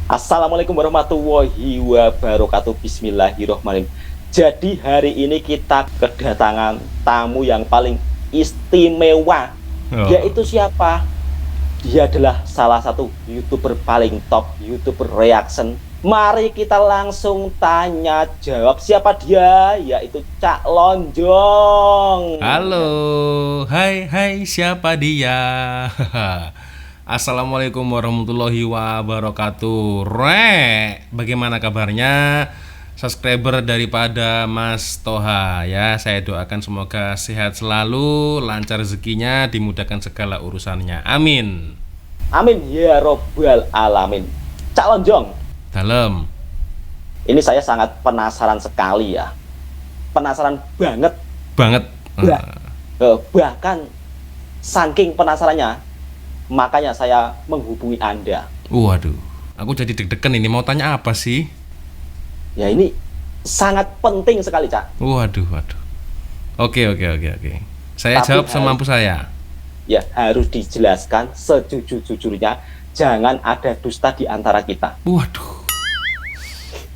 Assalamualaikum warahmatullahi wabarakatuh. Bismillahirrahmanirrahim. Jadi hari ini kita kedatangan tamu yang paling istimewa. Oh. Yaitu siapa? Dia adalah salah satu YouTuber paling top, YouTuber reaction. Mari kita langsung tanya jawab siapa dia, yaitu Cak Lonjong. Halo, hai siapa dia? Assalamualaikum warahmatullahi wabarakatuh. Bagaimana kabarnya subscriber daripada Mas Toha ya? Saya doakan semoga sehat selalu, lancar rezekinya, dimudahkan segala urusannya. Amin. Amin ya robbal alamin. Cak Lonjong, Dalam. ini saya sangat penasaran sekali ya. Penasaran banget. Banget. Bahkan saking penasarannya, makanya saya menghubungi Anda. Waduh, aku jadi deg-degan ini, mau tanya apa sih? Ya ini sangat penting sekali, Cak. Waduh. Oke. Saya Tapi jawab semampu saya. Ya harus dijelaskan sejujur-jujurnya. Jangan ada dusta di antara kita. Waduh.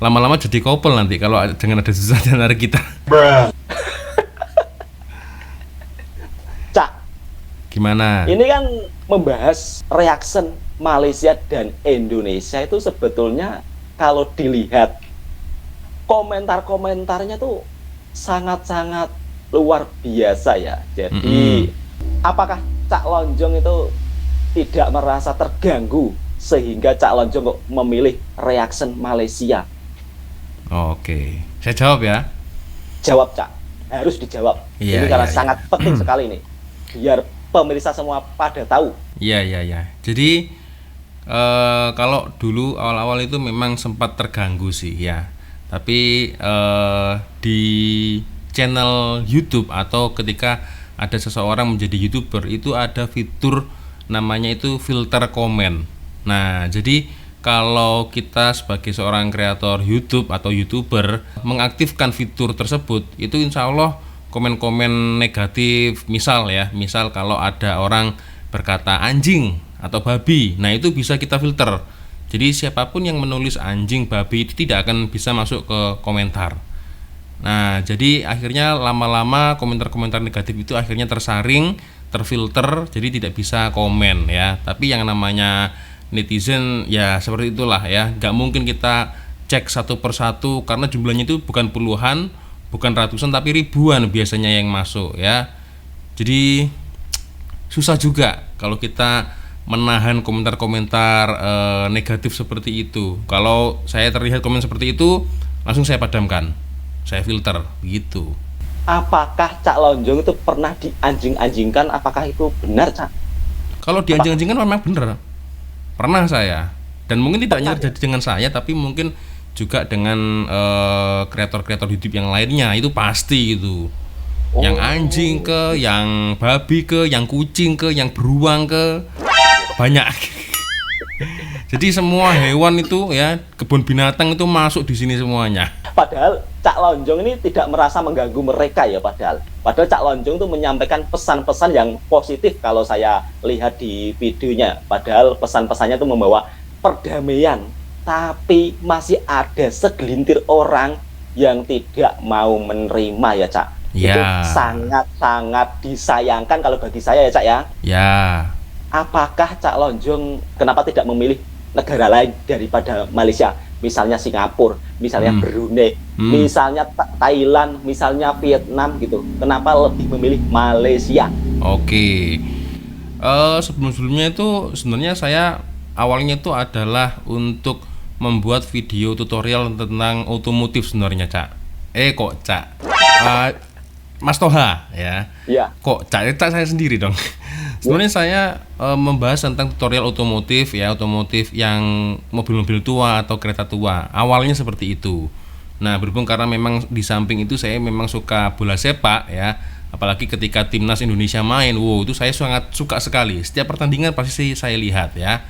Lama-lama jadi couple nanti kalau jangan ada susah di antara kita. Cak, Gimana? ini kan membahas reaction Malaysia dan Indonesia itu sebetulnya kalau dilihat komentar-komentarnya tuh sangat-sangat luar biasa ya. Jadi apakah Cak Lonjong itu tidak merasa terganggu sehingga Cak Lonjong kok memilih reaction Malaysia? Oke, saya jawab ya. Jawab, Cak. Harus dijawab. Iya, Ini karena iya, sangat penting sekali ini. Biar pemirsa semua pada tahu. Iya. Jadi kalau dulu awal-awal itu memang sempat terganggu sih ya. Tapi di channel YouTube atau ketika ada seseorang menjadi YouTuber itu ada fitur namanya itu filter komen. Nah, jadi kalau kita sebagai seorang kreator YouTube atau YouTuber mengaktifkan fitur tersebut, itu insya Allah komen-komen negatif, misal kalau ada orang berkata anjing atau babi, nah itu bisa kita filter. Jadi siapapun yang menulis anjing, babi itu tidak akan bisa masuk ke komentar. Nah, jadi akhirnya lama-lama komentar-komentar negatif itu akhirnya tersaring, terfilter, jadi tidak bisa komen ya. Tapi yang namanya netizen ya seperti itulah ya. Gak mungkin kita cek satu persatu karena jumlahnya itu bukan puluhan, bukan ratusan, tapi ribuan biasanya yang masuk ya. Jadi susah juga kalau kita menahan komentar-komentar negatif seperti itu. Kalau saya terlihat komen seperti itu, langsung saya padamkan. Saya filter begitu. Apakah Cak Lonjong itu pernah dianjing-anjingkan? Apakah itu benar, Cak? Kalau dianjing-anjingkan memang benar. Pernah saya. Dan mungkin tidak hanya terjadi dengan saya, tapi mungkin juga dengan kreator-kreator YouTube yang lainnya. Itu pasti itu. Yang anjing ke, yang babi ke, yang kucing ke, yang beruang ke, banyak. Jadi semua hewan itu ya, kebun binatang itu masuk di sini semuanya. Padahal Cak Lonjong ini tidak merasa mengganggu mereka ya, padahal Cak Lonjong itu menyampaikan pesan-pesan yang positif kalau saya lihat di videonya. Padahal pesan-pesannya itu membawa perdamaian. Tapi masih ada segelintir orang yang tidak mau menerima ya, Cak. Ya. Itu sangat-sangat disayangkan kalau bagi saya ya, Cak ya. Ya. Apakah Cak Lonjong kenapa tidak memilih negara lain daripada Malaysia? Misalnya Singapura, misalnya Brunei, misalnya Thailand, misalnya Vietnam gitu. Kenapa lebih memilih Malaysia? Oke. Sebelum-sebelumnya itu sebenarnya saya awalnya itu adalah untuk membuat video tutorial tentang otomotif sebenarnya, Cak. Cak. Mas Toha ya. Iya. Kok Cak saya sendiri dong. Sebenarnya saya membahas tentang tutorial otomotif ya, otomotif yang mobil-mobil tua atau kereta tua. Awalnya seperti itu. Nah, berhubung karena memang di samping itu saya memang suka bola sepak ya, apalagi ketika timnas Indonesia main, itu saya sangat suka sekali. Setiap pertandingan pasti saya lihat ya.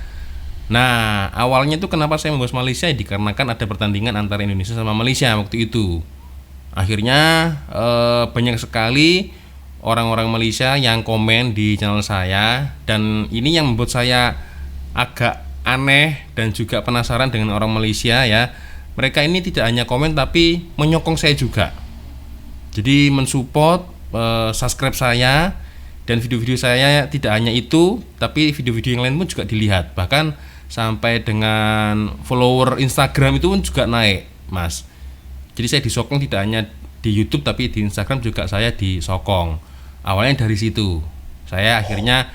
Nah, awalnya itu kenapa saya membahas Malaysia ya, dikarenakan ada pertandingan antara Indonesia sama Malaysia waktu itu. Akhirnya banyak sekali orang-orang Malaysia yang komen di channel saya, dan ini yang membuat saya agak aneh dan juga penasaran dengan orang Malaysia ya. Mereka ini tidak hanya komen tapi menyokong saya juga. Jadi mensupport, subscribe saya, dan video-video saya tidak hanya itu, tapi video-video yang lain pun juga dilihat. Bahkan sampai dengan follower Instagram itu pun juga naik, Mas. Jadi saya disokong tidak hanya di YouTube tapi di Instagram juga saya disokong. Awalnya dari situ. Saya akhirnya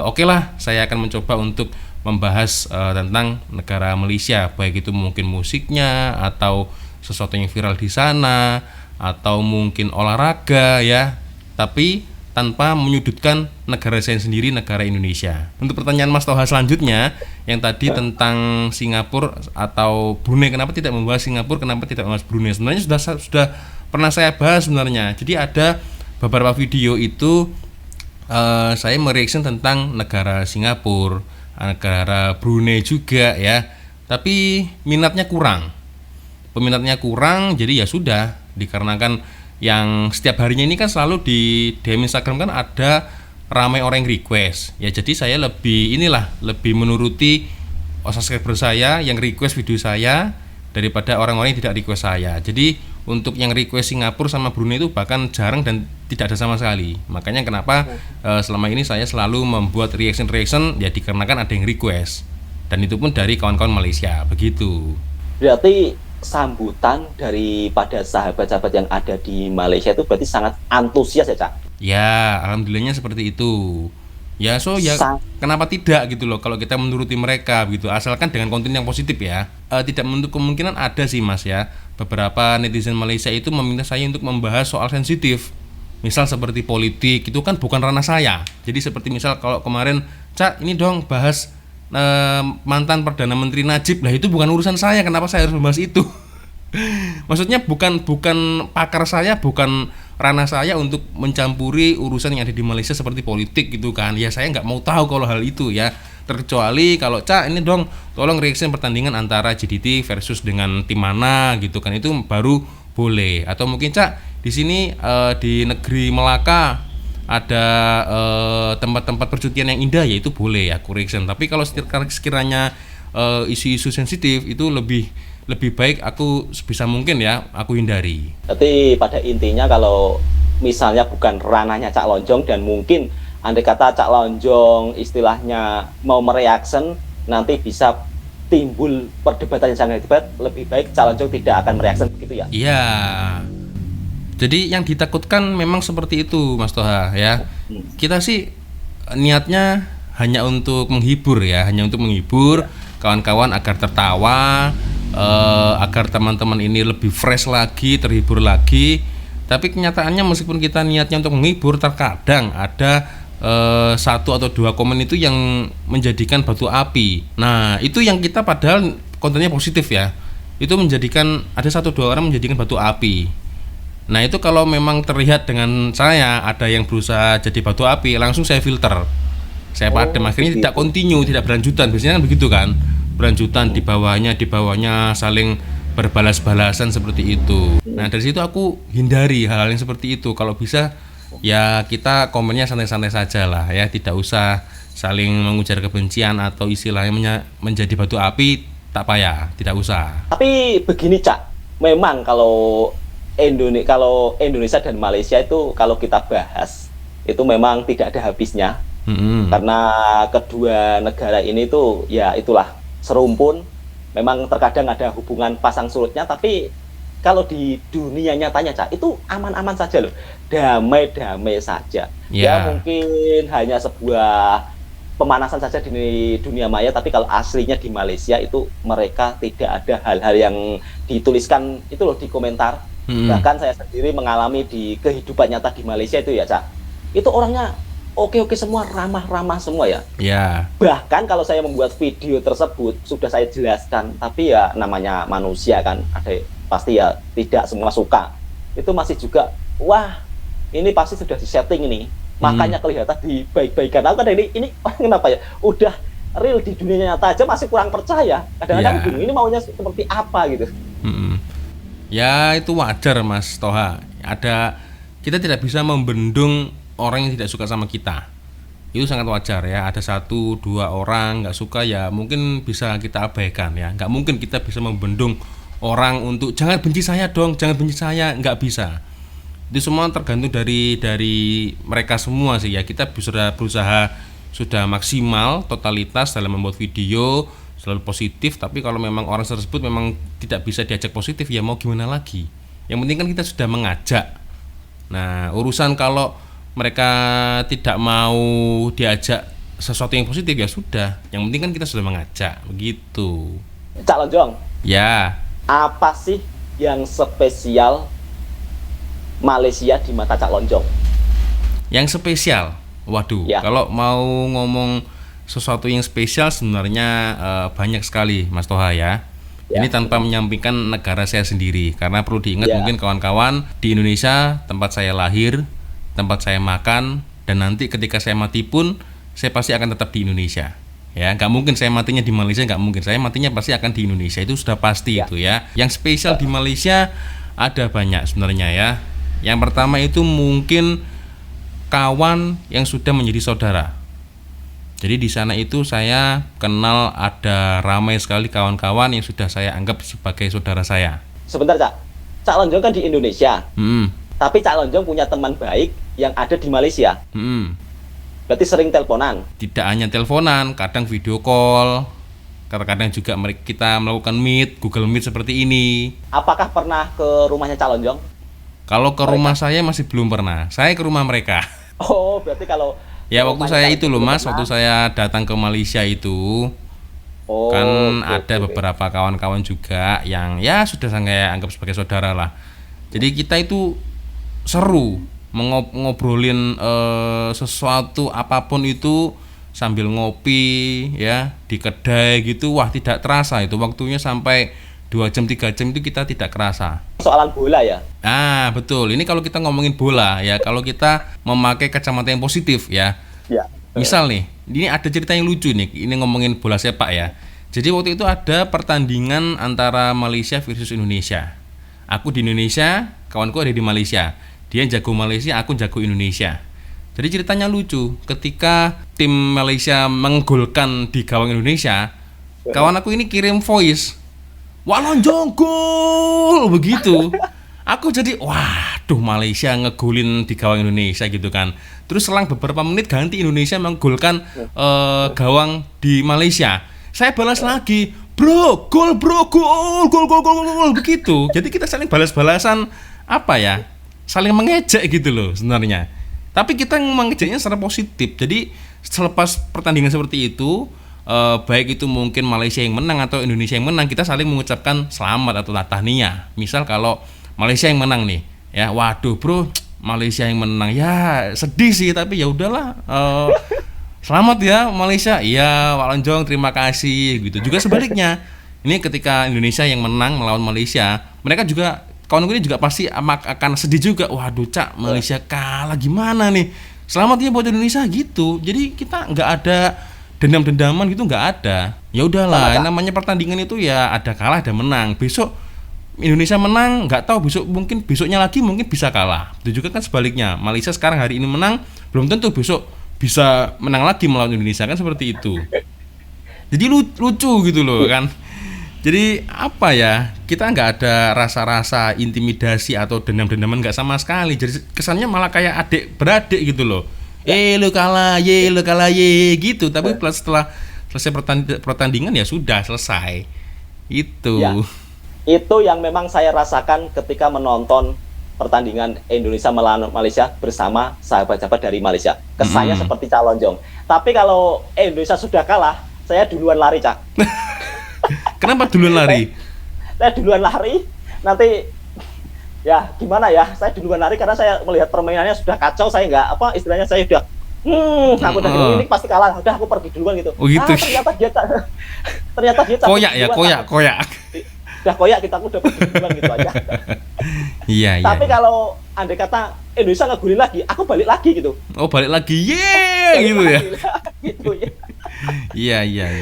oke lah, saya akan mencoba untuk membahas tentang negara Malaysia, baik itu mungkin musiknya atau sesuatu yang viral di sana atau mungkin olahraga ya, tapi tanpa menyudutkan negara saya sendiri, negara Indonesia. Untuk pertanyaan Mas Toha selanjutnya yang tadi tentang Singapura atau Brunei, kenapa tidak membahas Singapura, kenapa tidak membahas Brunei? Sebenarnya sudah pernah saya bahas sebenarnya. Jadi ada beberapa video itu saya mereaction tentang negara Singapura, negara Brunei juga ya, tapi peminatnya kurang, jadi ya sudah, dikarenakan yang setiap harinya ini kan selalu di DM Instagram kan ada ramai orang yang request ya, jadi saya lebih menuruti subscriber saya yang request video saya daripada orang-orang yang tidak request saya. Jadi untuk yang request Singapura sama Brunei itu bahkan jarang dan tidak ada sama sekali. Makanya kenapa selama ini saya selalu membuat reaction ya, dikarenakan ada yang request, dan itu pun dari kawan-kawan Malaysia begitu. Berarti sambutan daripada sahabat-sahabat yang ada di Malaysia itu berarti sangat antusias ya, Cak? Ya, alhamdulillahnya seperti itu. Ya, kenapa tidak gitu loh kalau kita menuruti mereka gitu, asalkan dengan konten yang positif ya. Tidak menutup kemungkinan ada sih Mas ya, beberapa netizen Malaysia itu meminta saya untuk membahas soal sensitif. Misal seperti politik, itu kan bukan ranah saya. Jadi seperti misal kalau kemarin, Cak ini dong bahas mantan Perdana Menteri Najib, lah itu bukan urusan saya, kenapa saya harus membahas itu? Maksudnya bukan pakar saya, bukan ranah saya untuk mencampuri urusan yang ada di Malaysia seperti politik gitu kan. Ya saya nggak mau tahu kalau hal itu ya. Terkecuali kalau Cak ini dong tolong reaction pertandingan antara JDT versus dengan tim mana gitu kan, itu baru boleh. Atau mungkin Cak di sini di negeri Melaka ada tempat-tempat percutian yang indah, ya itu boleh aku reaction. Tapi kalau sekiranya isu-isu sensitif itu lebih baik aku sebisa mungkin ya aku hindari. Tapi pada intinya kalau misalnya bukan ranahnya Cak Lonjong, dan mungkin andai kata Cak Lonjong istilahnya mau mereaction, nanti bisa timbul perdebatan yang sangat hebat, lebih baik Cak Lonjong tidak akan mereaction begitu ya? Iya. Jadi yang ditakutkan memang seperti itu Mas Toha ya. Kita sih niatnya hanya untuk menghibur ya, kawan-kawan agar tertawa, agar teman-teman ini lebih fresh lagi, terhibur lagi. Tapi kenyataannya meskipun kita niatnya untuk menghibur, terkadang ada 1 atau 2 komen itu yang menjadikan batu api. Nah itu yang kita padahal kontennya positif ya, itu menjadikan ada 1-2 orang menjadikan batu api. Nah itu kalau memang terlihat dengan saya ada yang berusaha jadi batu api, langsung saya filter, saya padam, akhirnya tidak continue, tidak berlanjutan. Biasanya kan begitu kan, berlanjutan di bawahnya saling berbalas-balasan seperti itu. Nah dari situ aku hindari hal-hal yang seperti itu. Kalau bisa ya kita komennya santai-santai saja lah ya, tidak usah saling mengujar kebencian atau istilahnya menjadi batu api, tak payah, tidak usah. Tapi begini Cak, memang kalau Indonesia dan Malaysia itu kalau kita bahas itu memang tidak ada habisnya. Karena kedua negara ini tuh ya itulah serumpun. Memang terkadang ada hubungan pasang surutnya, tapi kalau di dunia nyatanya Cak, itu aman-aman saja loh, damai-damai saja. Ya mungkin hanya sebuah pemanasan saja di dunia maya, tapi kalau aslinya di Malaysia itu mereka tidak ada hal-hal yang dituliskan itu loh di komentar. Bahkan saya sendiri mengalami di kehidupan nyata di Malaysia itu ya Cak, itu orangnya oke semua, ramah semua ya. Bahkan kalau saya membuat video tersebut sudah saya jelaskan, tapi ya namanya manusia kan, ada pasti ya tidak semua suka. Itu masih juga wah ini pasti sudah disetting ini, makanya kelihatan dibaik-baikan. Aku kan ini kenapa ya, udah real di dunia nyata aja masih kurang percaya. Kadang-kadang bingung ini maunya seperti apa gitu. Ya itu wajar Mas Toha. Kita tidak bisa membendung orang yang tidak suka sama kita. itu sangat wajar ya. Ada 1-2 orang nggak suka ya mungkin bisa kita abaikan ya. Nggak mungkin kita bisa membendung orang untuk jangan benci saya dong, jangan benci saya, nggak bisa. Itu semua tergantung dari mereka semua sih ya. Kita sudah berusaha sudah maksimal totalitas dalam membuat video selalu positif, tapi kalau memang orang tersebut memang tidak bisa diajak positif ya mau gimana lagi. Yang penting kan kita sudah mengajak. Nah, urusan kalau mereka tidak mau diajak sesuatu yang positif ya sudah. Yang penting kan kita sudah mengajak, begitu. Cak Lonjong, Ya, apa sih yang spesial Malaysia di mata Cak Lonjong? yang spesial. Waduh, Ya. kalau mau ngomong sesuatu yang spesial sebenarnya banyak sekali Mas Toha ya. Ya. Ini tanpa menyampingkan negara saya sendiri, karena perlu diingat Ya. mungkin kawan-kawan di Indonesia tempat saya lahir, tempat saya makan, dan nanti ketika saya mati pun saya pasti akan tetap di Indonesia. Ya, nggak mungkin saya matinya di Malaysia, nggak mungkin. Saya matinya pasti akan di Indonesia, itu sudah pasti Ya. itu ya. Yang spesial di Malaysia ada banyak sebenarnya ya. Yang pertama itu mungkin kawan yang sudah menjadi saudara. Jadi di sana itu saya kenal ada ramai sekali kawan-kawan yang sudah saya anggap sebagai saudara saya. Sebentar, Cak. Cak Lonjong kan di Indonesia, Hmm, tapi Cak Lonjong punya teman baik yang ada di Malaysia. hmm. Berarti sering teleponan. Tidak hanya teleponan, kadang video call, kadang-kadang juga kita melakukan meet, Google Meet seperti ini. Apakah pernah ke rumahnya Cak Lonjong? Kalau ke rumah saya masih belum pernah. Saya ke rumah mereka. Oh, berarti kalau Ya waktu rumahnya saya Cak itu loh Lonjong Mas, pernah. waktu saya datang ke Malaysia itu Oh, kan oke, ada oke. beberapa kawan-kawan juga yang ya sudah saya anggap sebagai saudara lah. Jadi kita itu seru ngobrolin sesuatu apapun itu sambil ngopi ya di kedai gitu. Wah, tidak terasa itu waktunya sampai 2 jam 3 jam itu kita tidak kerasa. Soalan bola ya. Ah, betul. Ini kalau kita ngomongin bola ya, kalau kita memakai kacamata yang positif ya. Ya. Misal nih, ini ada cerita yang lucu nih. Ini ngomongin bola sepak ya. Jadi waktu itu ada pertandingan antara Malaysia versus Indonesia. Aku di Indonesia, kawanku ada di Malaysia. Dia jago Malaysia, aku jago Indonesia. Jadi ceritanya lucu. Ketika tim Malaysia menggolkan di gawang Indonesia, kawan aku ini kirim voice, "Wah, Lonjong gol!" begitu. Aku jadi, waduh, Malaysia ngegolin di gawang Indonesia gitu kan. Terus selang beberapa menit ganti Indonesia menggolkan gawang di Malaysia. Saya balas lagi, "Bro, gol, bro, gol, gol, gol, gol, gol," begitu. Jadi kita saling balas-balasan apa ya? Saling mengejek gitu loh sebenarnya. Tapi kita mengejeknya secara positif. Jadi selepas pertandingan seperti itu, baik itu mungkin Malaysia yang menang atau Indonesia yang menang, kita saling mengucapkan selamat atau tahniah. Misal kalau Malaysia yang menang nih, ya waduh bro, Malaysia yang menang, ya sedih sih tapi ya udahlah. Selamat ya Malaysia, iya Pak Lonjong terima kasih gitu. Juga sebaliknya, ini ketika Indonesia yang menang melawan Malaysia, mereka juga kawan gue juga pasti akan sedih juga. Waduh Cak, Malaysia kalah gimana nih? Selamat ya buat Indonesia gitu. Jadi kita nggak ada dendam-dendaman gitu, nggak ada. Ya udahlah, namanya pertandingan itu ya ada kalah ada menang. Besok Indonesia menang, nggak tahu besok mungkin besoknya lagi mungkin bisa kalah. Itu juga kan sebaliknya. Malaysia sekarang hari ini menang, belum tentu besok bisa menang lagi melawan Indonesia kan seperti itu. Jadi lucu gitu loh kan. Jadi apa ya, kita nggak ada rasa-rasa intimidasi atau dendam-dendaman, nggak sama sekali. Jadi kesannya malah kayak adik beradik gitu loh. Lu kalah, lu kalah, gitu. Tapi setelah selesai pertandingan ya sudah selesai. Itu. Ya. Itu yang memang saya rasakan ketika menonton pertandingan Indonesia melawan Malaysia bersama sahabat-sahabat dari Malaysia. Kesannya seperti Cak Lonjong. Tapi kalau Indonesia sudah kalah, saya duluan lari, Cak. Kenapa duluan lari? Saya duluan lari, nanti ya gimana ya, saya duluan lari karena saya melihat permainannya sudah kacau, saya nggak apa istilahnya, saya udah aku udah ini pasti kalah, udah aku pergi duluan gitu. Oh gitu. Ternyata dia Koyak ya, koyak. Udah koyak kita, aku udah pergi duluan gitu aja. Iya. Tapi kalau andai kata Indonesia ngegulin lagi, aku balik lagi gitu. Oh balik lagi, gitu ya. Gitu ya. Iya.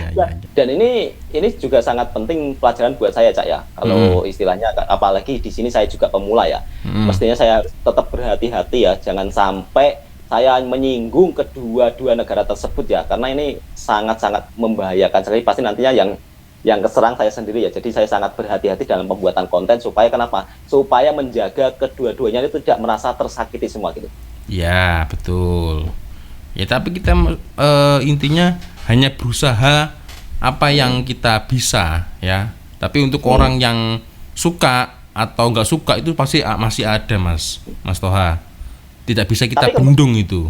Dan ini juga sangat penting pelajaran buat saya, Cak ya. Kalau istilahnya, apalagi di sini saya juga pemula ya. Mestinya saya tetap berhati-hati ya, jangan sampai saya menyinggung kedua-dua negara tersebut ya, karena ini sangat-sangat membahayakan sekali. Pasti nantinya yang keserang saya sendiri ya. Jadi saya sangat berhati-hati dalam pembuatan konten supaya kenapa? Supaya menjaga kedua-duanya itu tidak merasa tersakiti semua gitu. Ya, betul. Ya, tapi kita intinya hanya berusaha apa yang kita bisa ya. Tapi untuk orang yang suka atau nggak suka itu pasti masih ada, Mas Toha. Tidak bisa kita bendung itu.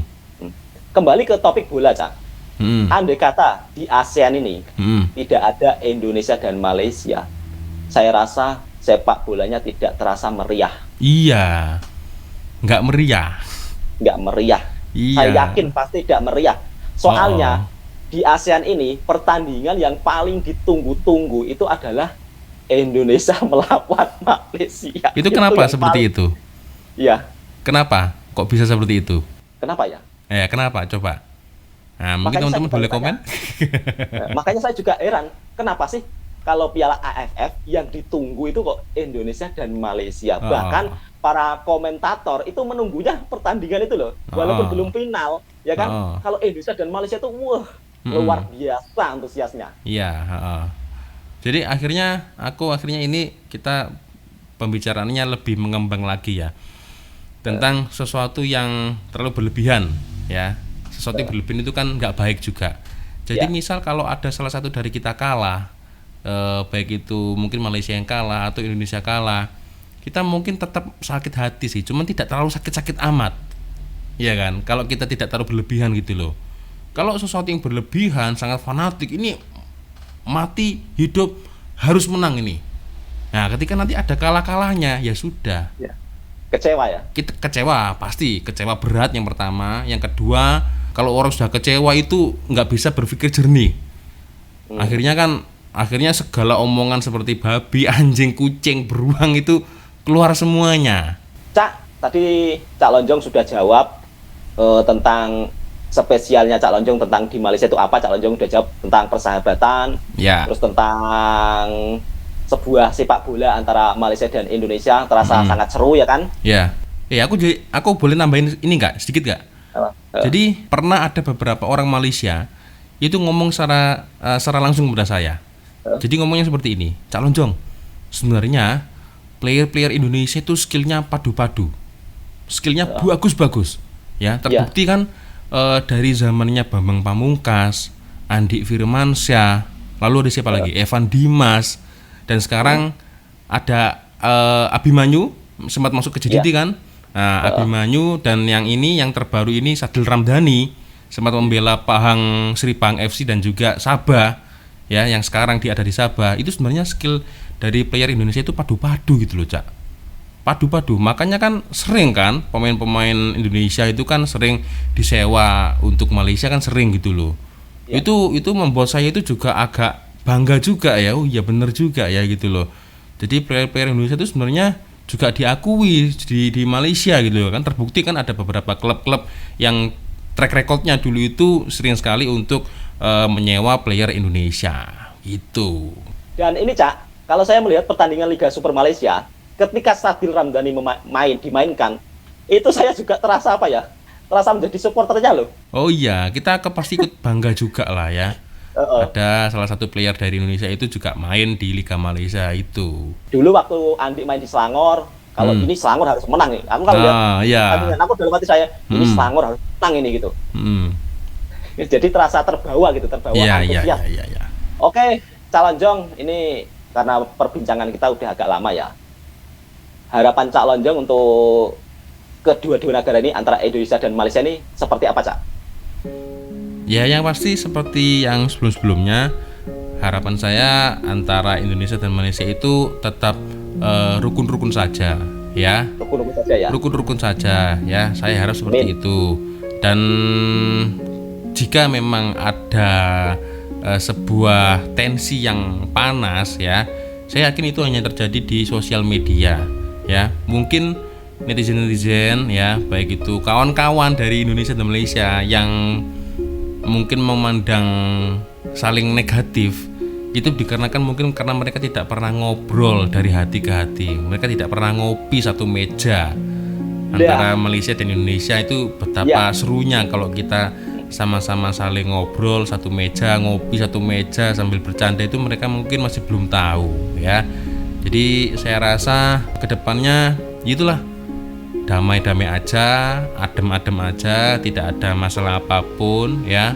Kembali ke topik bola, Cak. Andai kata di ASEAN ini tidak ada Indonesia dan Malaysia, saya rasa sepak bolanya tidak terasa meriah. Iya, nggak meriah. Nggak meriah. Iya. Saya yakin pasti tidak meriah. Soalnya di ASEAN ini pertandingan yang paling ditunggu-tunggu itu adalah Indonesia melawan Malaysia. Itu kenapa seperti itu? Iya. Kenapa? Kok bisa seperti itu? Kenapa ya? Kenapa? Coba. Nah, mungkin teman-teman boleh komen. Makanya saya juga heran, kenapa sih kalau Piala AFF yang ditunggu itu kok Indonesia dan Malaysia? Bahkan para komentator itu menunggunya pertandingan itu loh, walaupun belum final, ya kan? Kalau Indonesia dan Malaysia itu wah, luar biasa antusiasnya. Iya, jadi akhirnya ini kita pembicaraannya lebih mengembang lagi ya. Tentang sesuatu yang terlalu berlebihan ya. Sesuatu yang berlebihan itu kan nggak baik juga. Jadi misal kalau ada salah satu dari kita kalah, baik itu mungkin Malaysia yang kalah atau Indonesia kalah, kita mungkin tetap sakit hati sih, cuman tidak terlalu sakit-sakit amat, ya kan? Kalau kita tidak terlalu berlebihan gitu loh. Kalau sesuatu yang berlebihan, sangat fanatik, ini mati hidup harus menang ini. Nah, ketika nanti ada kalah-kalahnya, ya sudah. Kecewa ya? Kita kecewa, pasti kecewa berat yang pertama. Yang kedua, kalau orang sudah kecewa itu nggak bisa berpikir jernih. Akhirnya segala omongan seperti babi, anjing, kucing, beruang itu keluar semuanya. Cak, tadi Cak Lonjong sudah jawab tentang spesialnya Cak Lonjong tentang di Malaysia itu apa. Cak Lonjong sudah jawab tentang persahabatan, terus tentang sebuah sepak bola antara Malaysia dan Indonesia terasa sangat seru ya kan? Ya, aku boleh nambahin ini nggak, sedikit nggak? Jadi pernah ada beberapa orang Malaysia itu ngomong secara langsung kepada saya. Jadi ngomongnya seperti ini, Cak Lonjong, sebenarnya player-player Indonesia itu skillnya padu-padu, skillnya bagus-bagus, ya terbukti kan dari zamannya Bambang Pamungkas, Andi Firmansyah, lalu ada siapa lagi, Evan Dimas. Dan sekarang ada Abimanyu sempat masuk ke JDT kan. Nah, Abimanyu dan yang terbaru ini Sadil Ramdhani sempat membela Pahang Sri Pahang FC dan juga Sabah ya, yang sekarang dia ada di Sabah. Itu sebenarnya skill dari player Indonesia itu padu-padu gitu loh, Cak. Padu-padu. Makanya kan sering kan pemain-pemain Indonesia itu kan sering disewa untuk Malaysia kan sering gitu loh. Itu membuat saya itu juga agak bangga juga ya, oh iya bener juga ya gitu loh. Jadi player-player Indonesia itu sebenarnya juga diakui di Malaysia gitu loh kan. Terbukti kan ada beberapa klub-klub yang track recordnya dulu itu sering sekali untuk menyewa player Indonesia gitu. Dan ini Cak, kalau saya melihat pertandingan Liga Super Malaysia, ketika Sadil Ramdhani dimainkan, itu saya juga terasa terasa menjadi supporternya loh. Oh iya, kita pasti ikut bangga juga lah ya. Ada salah satu player dari Indonesia itu juga main di Liga Malaysia itu. Dulu waktu Andi main di Selangor, kalau ini Selangor harus menang nih. Kamu kalau lihat, aku dalam hati saya, ini Selangor harus menang ini gitu. Jadi terasa terbawa antusias. Iya. Oke, Cak Lonjong, ini karena perbincangan kita udah agak lama ya. Harapan Cak Lonjong untuk kedua-dua negara ini antara Indonesia dan Malaysia ini seperti apa, Cak? Ya, yang pasti seperti yang sebelum-sebelumnya, harapan saya antara Indonesia dan Malaysia itu tetap rukun-rukun saja ya. Rukun-rukun saja ya. Saya harap seperti itu. Dan jika memang ada sebuah tensi yang panas ya, saya yakin itu hanya terjadi di sosial media ya. Mungkin netizen ya, baik itu kawan-kawan dari Indonesia dan Malaysia yang mungkin memandang saling negatif, itu dikarenakan mungkin karena mereka tidak pernah ngobrol dari hati ke hati, mereka tidak pernah ngopi satu meja antara Malaysia dan Indonesia itu betapa serunya kalau kita sama-sama saling ngobrol satu meja, ngopi satu meja sambil bercanda, itu mereka mungkin masih belum tahu ya. Jadi saya rasa kedepannya itulah damai-damai aja, adem-adem aja, tidak ada masalah apapun ya.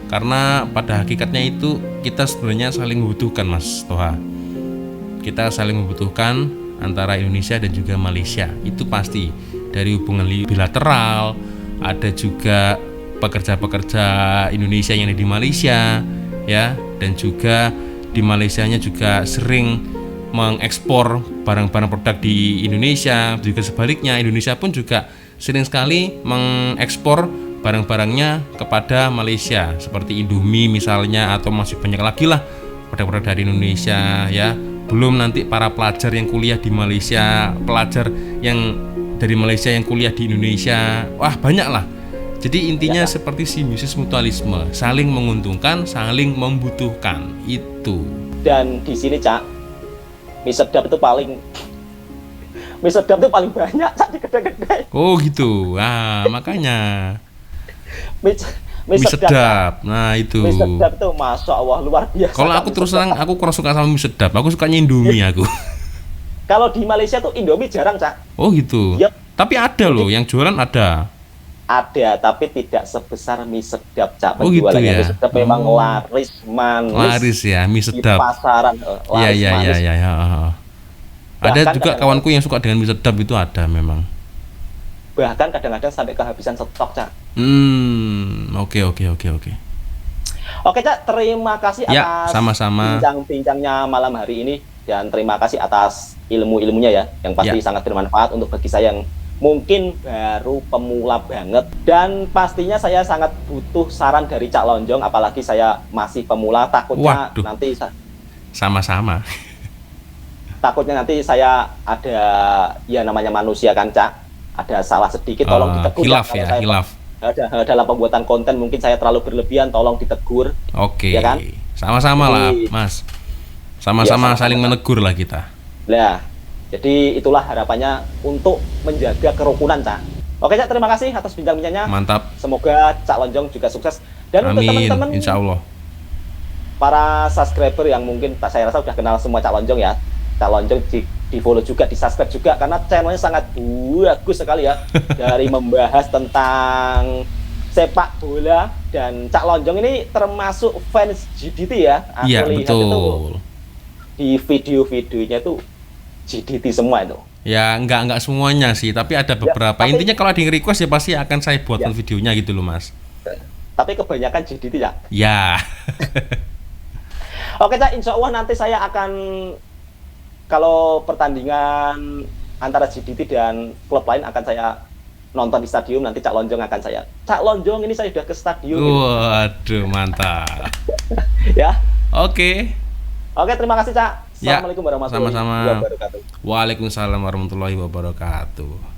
Karena pada hakikatnya itu kita sebenarnya saling membutuhkan, Mas Toha. Kita saling membutuhkan antara Indonesia dan juga Malaysia. Itu pasti dari hubungan bilateral, ada juga pekerja-pekerja Indonesia yang ada di Malaysia ya, dan juga di Malaysianya juga sering mengekspor barang-barang produk di Indonesia, juga sebaliknya Indonesia pun juga sering sekali mengekspor barang-barangnya kepada Malaysia seperti Indomie misalnya, atau masih banyak lagi lah produk-produk dari Indonesia ya. Belum nanti para pelajar yang kuliah di Malaysia, pelajar yang dari Malaysia yang kuliah di Indonesia, wah banyak lah. Jadi intinya seperti simbiosis mutualisme, saling menguntungkan, saling membutuhkan itu. Dan di sini Cak, mie sedap itu paling banyak Cak di kedai-kedai. Oh gitu, makanya mie sedap. Nah itu. Mie sedap itu masya Allah luar biasa. Kalau aku terus terang, aku kurang suka sama mie sedap. Aku sukanya Indomie aku. Kalau di Malaysia tuh Indomie jarang Cak. Oh gitu. Yep. Tapi ada loh, yang jualan ada. Ada, tapi tidak sebesar mie sedap Cak. Oh gitu ya. Mie sedap memang laris manis. Laris ya mie sedap. Di pasaran laris manis. Iya. Ada juga kawanku yang suka dengan mie sedap, itu ada memang. Bahkan kadang-kadang sampai kehabisan stok Cak. Oke. Oke Cak, terima kasih atas sama-sama bincang-bincangnya malam hari ini, dan terima kasih atas ilmu-ilmunya ya, yang pasti sangat bermanfaat untuk bagi saya yang mungkin baru pemula banget, dan pastinya saya sangat butuh saran dari Cak Lonjong, apalagi saya masih pemula, takutnya nanti sama-sama. Takutnya nanti saya ada, ya namanya manusia kan Cak, ada salah sedikit, tolong ditegur. Hilaf. Dalam pembuatan konten mungkin saya terlalu berlebihan, tolong ditegur. Oke. Ya kan? Sama-sama lah, Mas. Sama-sama saling menegur lah kita. Nah, jadi itulah harapannya untuk menjaga kerukunan Cak. Oke Cak, terima kasih atas bincang-bincangnya. Mantap. Semoga Cak Lonjong juga sukses. Dan untuk teman-teman, insya Allah, para subscriber yang mungkin saya rasa sudah kenal semua Cak Lonjong ya, Cak Lonjong di follow juga, di subscribe juga, karena channelnya sangat bagus sekali ya. Dari membahas tentang sepak bola, dan Cak Lonjong ini termasuk fans GDT ya. Aku iya lihat betul. Itu di video-videonya tuh GDT semua itu. Ya enggak semuanya sih, tapi ada beberapa. Tapi, intinya kalau ada yang request ya pasti akan saya buatkan videonya gitu loh Mas. Tapi kebanyakan GDT ya. Ya. Oke Cak, insya Allah nanti saya akan, kalau pertandingan antara GDT dan klub lain akan saya nonton di stadium, nanti Cak Lonjong akan saya, Cak Lonjong ini saya sudah ke stadium. Waduh, mantap. Ya. Oke, terima kasih Cak. Assalamualaikum warahmatullahi wabarakatuh. wabarakatuh. Waalaikumsalam warahmatullahi wabarakatuh.